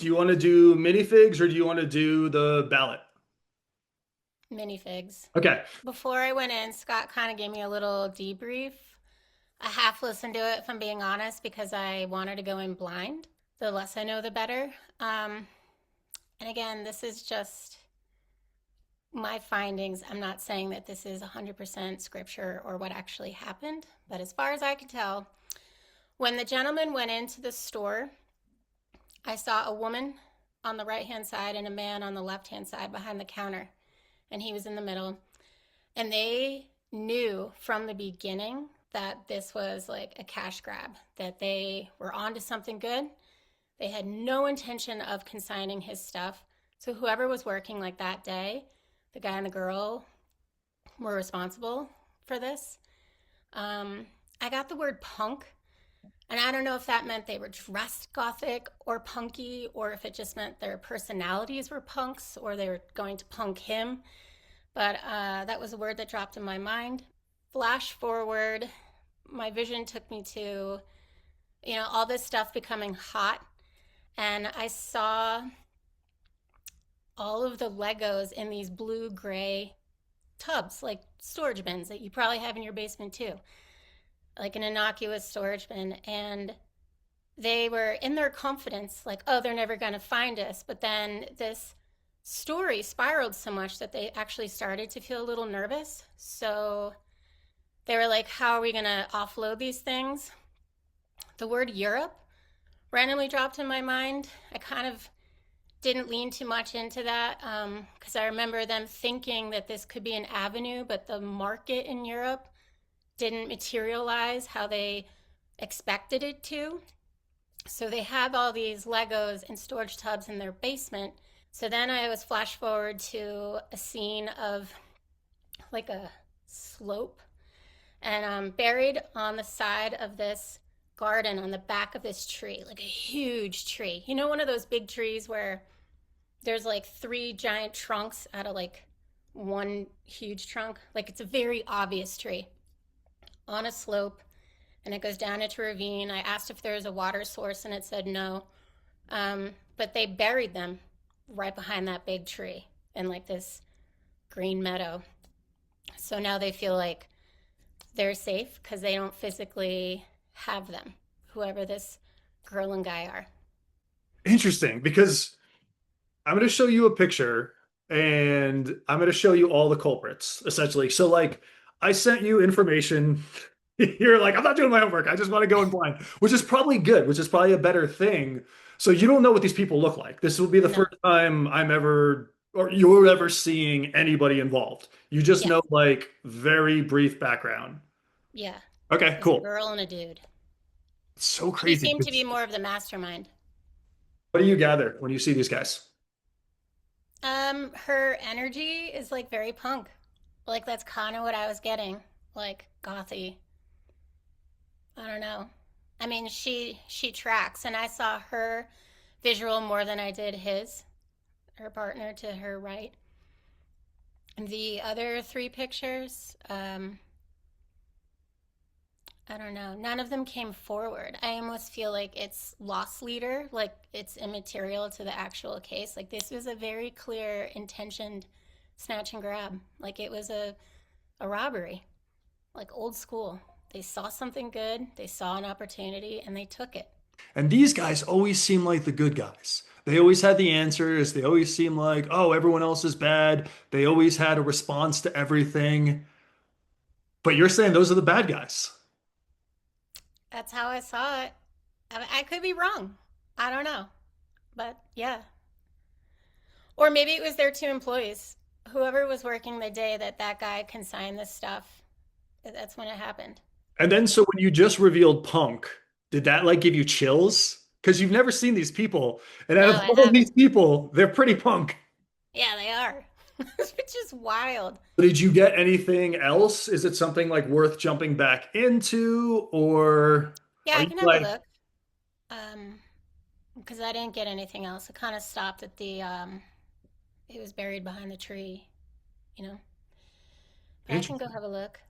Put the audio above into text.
Do you want to do minifigs or do you want to do the ballot? Minifigs. Okay. Before I went in, Scott kind of gave me a little debrief. I half listened to it, if I'm being honest, because I wanted to go in blind. The less I know, the better. And again, this is just my findings. I'm not saying that this is 100% scripture or what actually happened, but as far as I could tell, when the gentleman went into the store, I saw a woman on the right hand side and a man on the left hand side behind the counter, and he was in the middle. And they knew from the beginning that this was like a cash grab, that they were onto something good. They had no intention of consigning his stuff. So whoever was working like that day, the guy and the girl were responsible for this. I got the word punk, and I don't know if that meant they were dressed gothic or punky, or if it just meant their personalities were punks, or they were going to punk him. But that was a word that dropped in my mind. Flash forward, my vision took me to, all this stuff becoming hot. And I saw all of the Legos in these blue gray tubs, like storage bins that you probably have in your basement too, like an innocuous storage bin. And they were in their confidence, like, oh, they're never going to find us. But then this story spiraled so much that they actually started to feel a little nervous. So they were like, how are we going to offload these things? The word Europe randomly dropped in my mind. I kind of didn't lean too much into that because I remember them thinking that this could be an avenue, but the market in Europe didn't materialize how they expected it to. So they have all these Legos in storage tubs in their basement. So then I was flash forward to a scene of like a slope, and buried on the side of this garden on the back of this tree, like a huge tree. You know, one of those big trees where there's like three giant trunks out of like one huge trunk? Like it's a very obvious tree on a slope, and it goes down into a ravine. I asked if there was a water source, and it said no. But they buried them right behind that big tree in like this green meadow. So now they feel like they're safe because they don't physically have them, whoever this girl and guy are. Interesting because I'm going to show you a picture and I'm going to show you all the culprits essentially. So like I sent you information. You're like, I'm not doing my homework. I just want to go in blind, which is probably good, which is probably a better thing. So you don't know what these people look like. This will be the No. first time I'm ever or you're ever seeing anybody involved. You just Yeah. know like very brief background. Yeah. Okay, There's a cool. girl and a dude. It's so She crazy. seemed to be more of the mastermind. What do you gather when you see these guys? Her energy is like very punk. Like that's kind of what I was getting. Like gothy. I don't know. I mean, she tracks, and I saw her visual more than I did his, her partner to her right. The other three pictures, I don't know. None of them came forward. I almost feel like it's loss leader, like it's immaterial to the actual case. Like this was a very clear intentioned snatch and grab. Like it was a robbery, like old school. They saw something good, they saw an opportunity, and they took it. And these guys always seem like the good guys. They always had the answers. They always seem like, oh, everyone else is bad. They always had a response to everything. But you're saying those are the bad guys. That's how I saw it. I could be wrong. I don't know. But yeah. Or maybe it was their two employees. Whoever was working the day that that guy consigned this stuff, that's when it happened. And then so when you just revealed Punk, did that like give you chills? Because you've never seen these people. And No, out of I all of these haven't. people, they're pretty punk. Yeah, they are. Which is wild. But did you get anything else? Is it something like worth jumping back into? Or Yeah, are I you can have a like, look. Um, because I didn't get anything else. It kind of stopped at the it was buried behind the tree, you know. But I can go interesting. have a look.